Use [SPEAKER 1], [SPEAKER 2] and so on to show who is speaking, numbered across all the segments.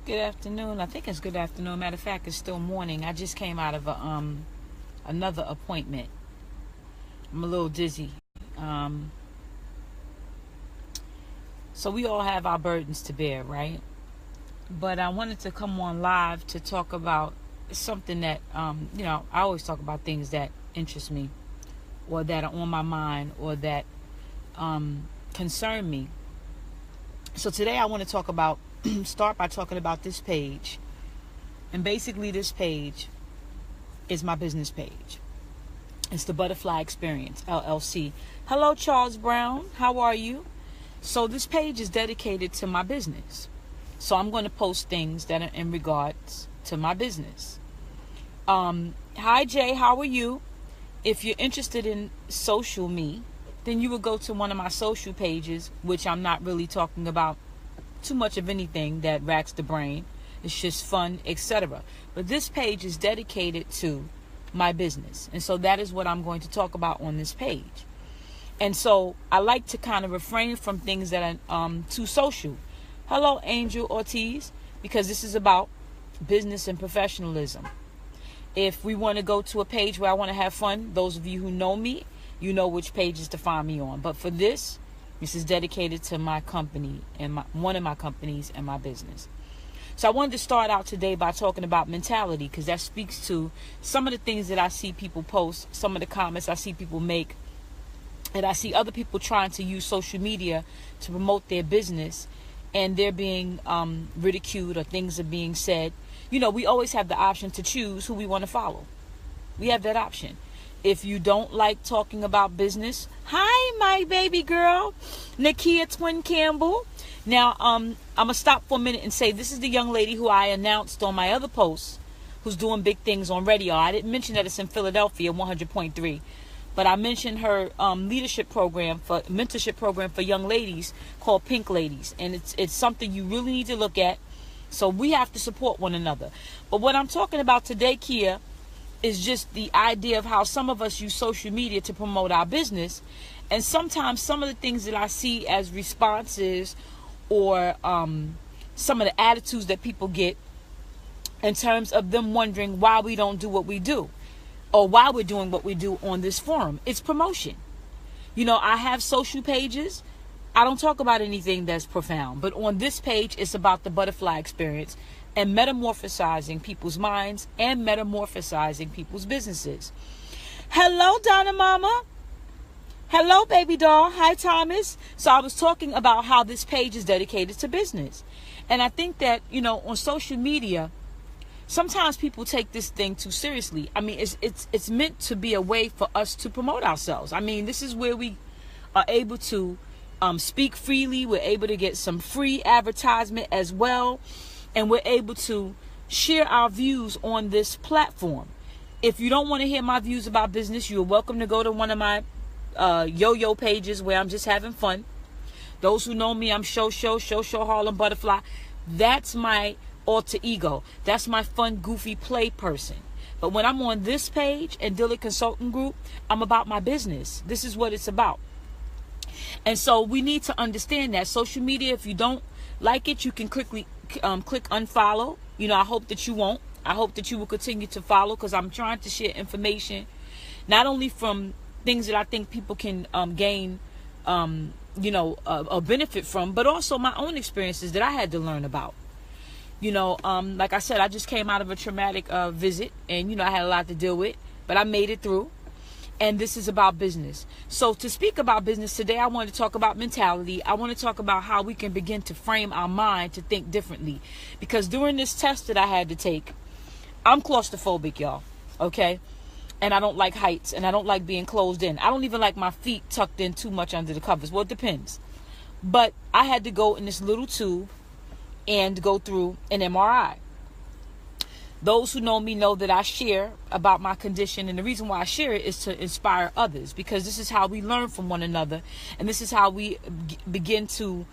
[SPEAKER 1] Good afternoon. I think it's good afternoon. Matter of fact, it's still morning. I just came out of another appointment. I'm a little dizzy. So we all have our burdens to bear, right? But I wanted to come on live to talk about something that I always talk about things that interest me, or that are on my mind, or that concern me. So today I want to talk about start by talking about this page. And basically this page is my business page. It's the Butterfly Experience LLC. Hello, Charles Brown. How are you? So this page is dedicated to my business. So I'm going to post things that are in regards to my business. Hi, Jay. How are you? If you're interested in social me, then you would go to one of my social pages, which I'm not really talking about too much of anything that racks the brain. It's just fun, etc. But this page is dedicated to my business. And so that is what I'm going to talk about on this page. And so I like to kind of refrain from things that are too social. Hello, Angel Ortiz, because this is about business and professionalism. If we want to go to a page where I want to have fun, those of you who know me, you know which pages to find me on. But for this is dedicated to my company and one of my companies and my business. So I wanted to start out today by talking about mentality, because that speaks to some of the things that I see people post, some of the comments I see people make, and I see other people trying to use social media to promote their business, and they're being ridiculed, or things are being said. You know, we always have the option to choose who we want to follow. We have that option. If you don't like talking about business, hi, my baby girl, Nakia Twin Campbell. Now, I'm going to stop for a minute and say this is the young lady who I announced on my other posts who's doing big things on radio. I didn't mention that it's in Philadelphia, 100.3. But I mentioned her mentorship program for young ladies called Pink Ladies. And it's something you really need to look at. So we have to support one another. But what I'm talking about today, Kia, is just the idea of how some of us use social media to promote our business. And sometimes some of the things that I see as responses, or some of the attitudes that people get in terms of them wondering why we don't do what we do, or why we're doing what we do on this forum. It's promotion. You know, I have social pages. I don't talk about anything that's profound, but on this page, it's about the butterfly experience and metamorphosizing people's minds and metamorphosizing people's businesses. Hello, Donna Mama. Hello, baby doll. Hi, Thomas. So I was talking about how this page is dedicated to business. And I think that, you know, on social media, sometimes people take this thing too seriously. I mean, it's meant to be a way for us to promote ourselves. I mean, this is where we are able to speak freely. We're able to get some free advertisement as well. And we're able to share our views on this platform. If you don't want to hear my views about business, you're welcome to go to one of my yo-yo pages where I'm just having fun. Those who know me, I'm Show Harlem Butterfly. That's my alter ego. That's my fun, goofy play person. But when I'm on this page and Dillard Consulting Group, I'm about my business. This is what it's about. And so we need to understand that social media, if you don't like it, you can quickly click unfollow. You know, I hope that you won't. I hope that you will continue to follow, because I'm trying to share information, not only from things that I think people can gain, a benefit from, but also my own experiences that I had to learn about. You know, like I said, I just came out of a traumatic visit, and, you know, I had a lot to deal with, but I made it through. And this is about business. So to speak about business today, I want to talk about mentality. I want to talk about how we can begin to frame our mind to think differently. Because during this test that I had to take, I'm claustrophobic, y'all. Okay? And I don't like heights, and I don't like being closed in. I don't even like my feet tucked in too much under the covers. Well, it depends. But I had to go in this little tube and go through an MRI. Those who know me know that I share about my condition, and the reason why I share it is to inspire others, because this is how we learn from one another, and this is how we begin to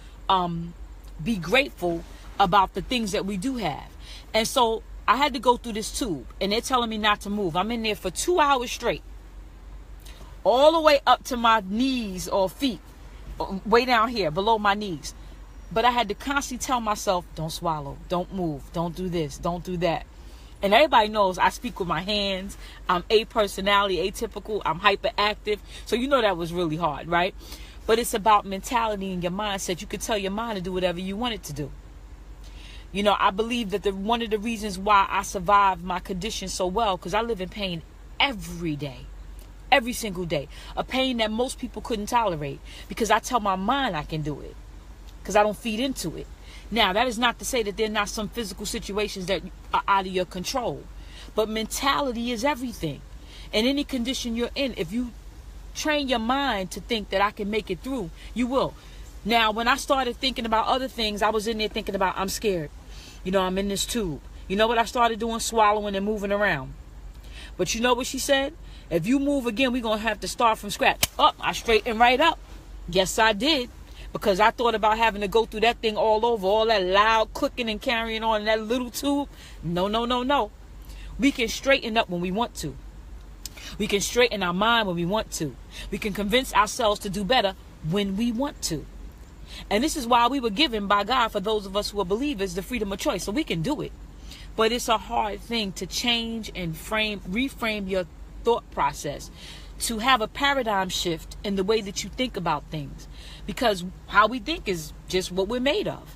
[SPEAKER 1] be grateful about the things that we do have. And so I had to go through this tube, and they're telling me not to move. I'm in there for 2 hours straight, all the way up to my knees or feet, way down here below my knees. But I had to constantly tell myself, don't swallow, don't move, don't do this, don't do that. And everybody knows I speak with my hands. I'm A personality, atypical. I'm hyperactive. So you know that was really hard, right? But it's about mentality and your mindset. You could tell your mind to do whatever you want it to do. You know, I believe that one of the reasons why I survived my condition so well, because I live in pain every day. Every single day. A pain that most people couldn't tolerate. Because I tell my mind I can do it. Because I don't feed into it. Now, that is not to say that there are not some physical situations that are out of your control. But mentality is everything. In any condition you're in, if you train your mind to think that I can make it through, you will. Now, when I started thinking about other things, I was in there thinking about, I'm scared. You know, I'm in this tube. You know what I started doing? Swallowing and moving around. But you know what she said? If you move again, we're going to have to start from scratch. Oh, I straightened right up. Yes, I did. Because I thought about having to go through that thing all over, all that loud clicking and carrying on in that little tube. No, no, no, no. We can straighten up when we want to. We can straighten our mind when we want to. We can convince ourselves to do better when we want to. And this is why we were given by God, for those of us who are believers, the freedom of choice. So we can do it. But it's a hard thing to change and reframe your thought process, to have a paradigm shift in the way that you think about things. Because how we think is just what we're made of.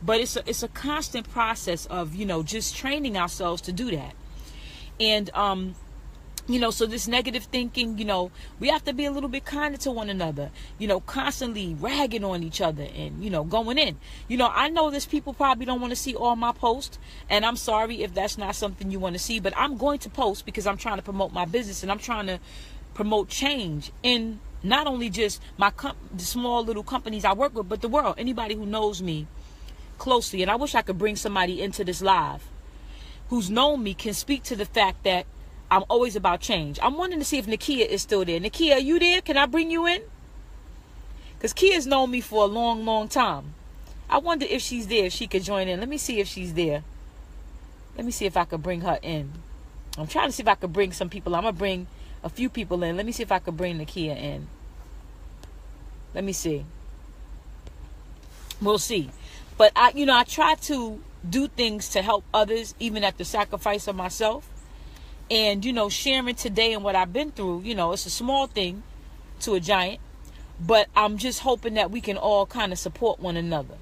[SPEAKER 1] But it's a constant process of, you know, just training ourselves to do that. And, you know, so this negative thinking, you know, we have to be a little bit kinder to one another, you know, constantly ragging on each other and, you know, going in. You know, I know this people probably don't want to see all my posts, and I'm sorry if that's not something you want to see, but I'm going to post because I'm trying to promote my business and I'm trying to promote change in not only just the small little companies I work with, but the world. Anybody who knows me closely, and I wish I could bring somebody into this live who's known me can speak to the fact that I'm always about change. I'm wanting to see if Nakia is still there. Nakia, are you there? Can I bring you in? Because Kia's known me for a long, long time. I wonder if she's there, if she could join in. Let me see if she's there. Let me see if I could bring her in. I'm trying to see if I could bring some people. I'm going to bring a few people in. Let me see if I could bring Nakia in. Let me see. We'll see. But I try to do things to help others, even at the sacrifice of myself. And, you know, sharing today and what I've been through, you know, it's a small thing to a giant. But I'm just hoping that we can all kind of support one another,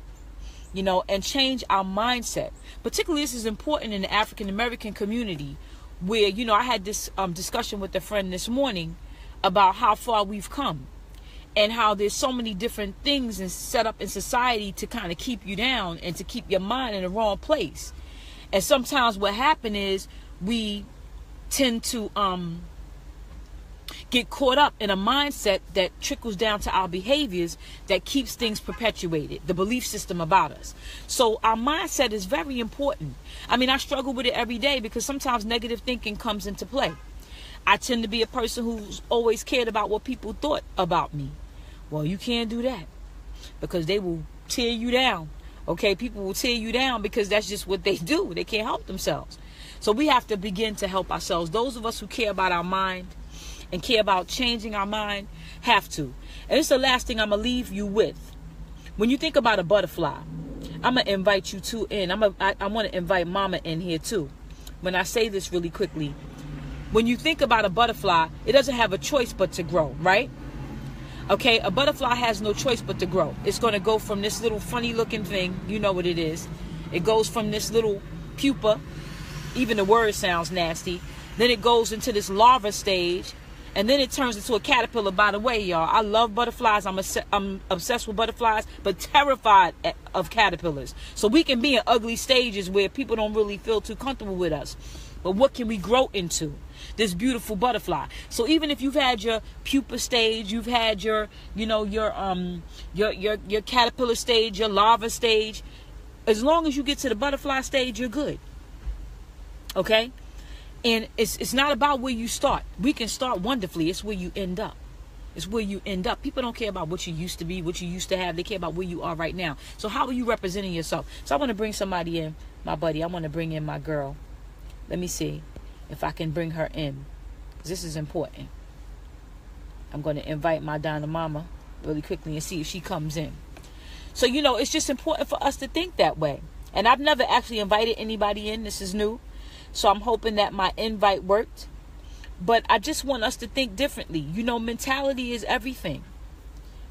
[SPEAKER 1] you know, and change our mindset. Particularly, this is important in the African American community, where, you know, I had this discussion with a friend this morning about how far we've come and how there's so many different things and set up in society to kind of keep you down and to keep your mind in the wrong place. And sometimes what happens is we tend to get caught up in a mindset that trickles down to our behaviors that keeps things perpetuated, the belief system about us. So our mindset is very important. I mean, I struggle with it every day because sometimes negative thinking comes into play. I tend to be a person who's always cared about what people thought about me. Well, you can't do that because they will tear you down. Okay, people will tear you down because that's just what they do. They can't help themselves. So we have to begin to help ourselves. Those of us who care about our mind and care about changing our mind have to. And it's the last thing I'm going to leave you with. When you think about a butterfly, I'm going to invite you two in. I want to invite Mama in here too. When I say this really quickly, when you think about a butterfly, it doesn't have a choice but to grow, right? Okay, a butterfly has no choice but to grow. It's going to go from this little funny looking thing, you know what it is. It goes from this little pupa, even the word sounds nasty. Then it goes into this larva stage, and then it turns into a caterpillar. By the way, y'all, I love butterflies. I'm obsessed with butterflies, but terrified of caterpillars. So we can be in ugly stages where people don't really feel too comfortable with us. But what can we grow into? This beautiful butterfly. So even if you've had your pupa stage, you've had your caterpillar stage, your larva stage, as long as you get to the butterfly stage, you're good. Okay? And it's not about where you start. We can start wonderfully. It's where you end up. It's where you end up. People don't care about what you used to be, what you used to have. They care about where you are right now. So how are you representing yourself? So I want to bring somebody in, my buddy. I want to bring in my girl. Let me see if I can bring her in. This is important. I'm going to invite my Donna Mama really quickly and see if she comes in. So, it's just important for us to think that way. And I've never actually invited anybody in. This is new. So I'm hoping that my invite worked. But I just want us to think differently. Mentality is everything.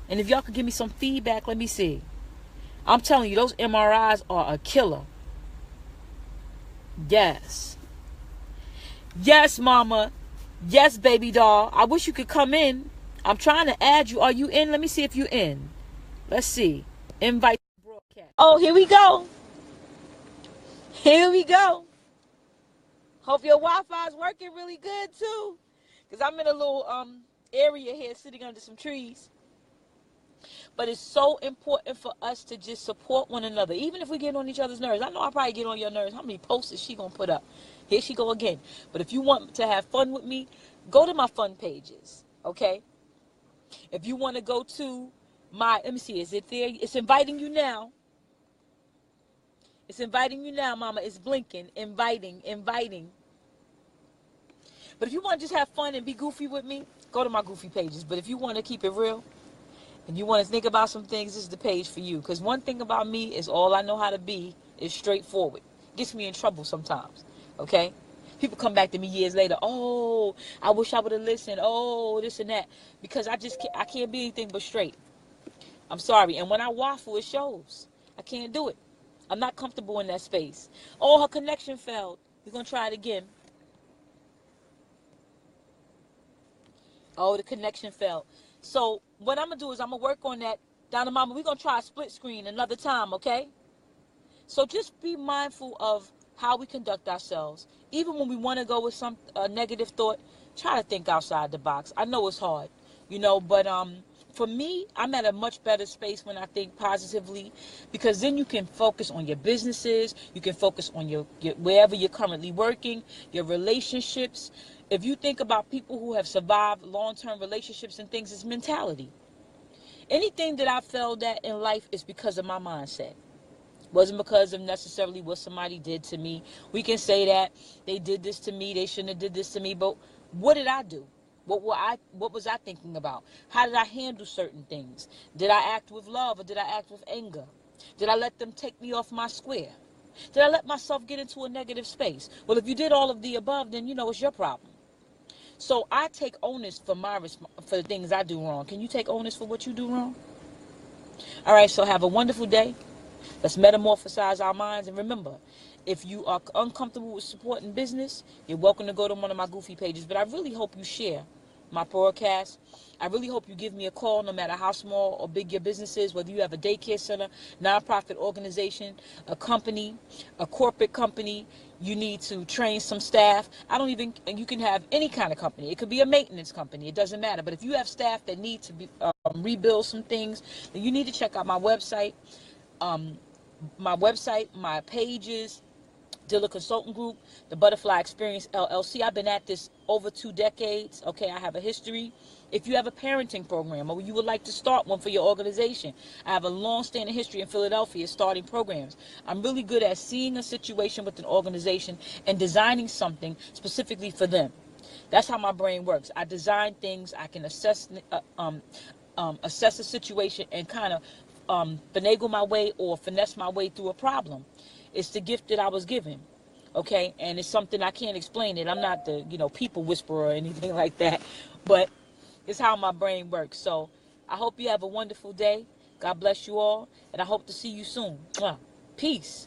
[SPEAKER 1] And if y'all could give me some feedback, let me see. I'm telling you, those MRIs are a killer. Yes. Yes, mama. Yes, baby doll. I wish you could come in. I'm trying to add you. Are you in? Let me see if you're in. Let's see. Invite broadcast. Oh, here we go. Here we go. Hope your Wi-Fi is working really good too. Because I'm in a little area here sitting under some trees. But it's so important for us to just support one another. Even if we get on each other's nerves. I know I probably get on your nerves. How many posts is she going to put up? Here she go again. But if you want to have fun with me, go to my fun pages. Okay? If you want to go to my, let me see, is it there? It's inviting you now. It's inviting you now, mama. It's blinking. Inviting. But if you want to just have fun and be goofy with me, go to my goofy pages. But if you want to keep it real and you want to think about some things, this is the page for you. Because one thing about me is all I know how to be is straightforward. Gets me in trouble sometimes. Okay? People come back to me years later. Oh, I wish I would have listened. Oh, this and that. Because I can't be anything but straight. I'm sorry. And when I waffle, it shows. I can't do it. I'm not comfortable in that space. Oh, her connection failed. We're going to try it again. Oh, the connection failed. So what I'm going to do is I'm going to work on that. Donna Mama, we're going to try a split screen another time, okay? So just be mindful of how we conduct ourselves. Even when we want to go with some negative thought, try to think outside the box. I know it's hard, but for me, I'm at a much better space when I think positively, because then you can focus on your businesses, you can focus on your wherever you're currently working, your relationships. If you think about people who have survived long-term relationships and things, it's mentality. Anything that I failed at in life is because of my mindset. Wasn't because of necessarily what somebody did to me. We can say that they did this to me, they shouldn't have did this to me, but what did I do? What was I thinking about? How did I handle certain things? Did I act with love or did I act with anger? Did I let them take me off my square? Did I let myself get into a negative space? Well, if you did all of the above, then it's your problem. So I take onus for for the things I do wrong. Can you take onus for what you do wrong? All right, so have a wonderful day. Let's metamorphosize our minds. And remember, if you are uncomfortable with supporting business, you're welcome to go to one of my goofy pages. But I really hope you share my broadcast. I really hope you give me a call, no matter how small or big your business is, whether you have a daycare center, nonprofit organization, a company, a corporate company, you need to train some staff. You can have any kind of company. It could be a maintenance company. It doesn't matter. But if you have staff that need to be rebuild some things, then you need to check out my website. My pages, Dealer Consultant Group, the Butterfly Experience LLC. I've been at this over 2 decades. Okay, I have a history. If you have a parenting program or you would like to start one for your organization, I have a long-standing history in Philadelphia starting programs. I'm really good at seeing a situation with an organization and designing something specifically for them. That's how my brain works. I design things. I can assess a situation and kind of finagle my way or finesse my way through a problem. It's the gift that I was given, okay? And it's something I can't explain it. I'm not the, people whisperer or anything like that, but it's how my brain works. So I hope you have a wonderful day. God bless you all, and I hope to see you soon. Peace.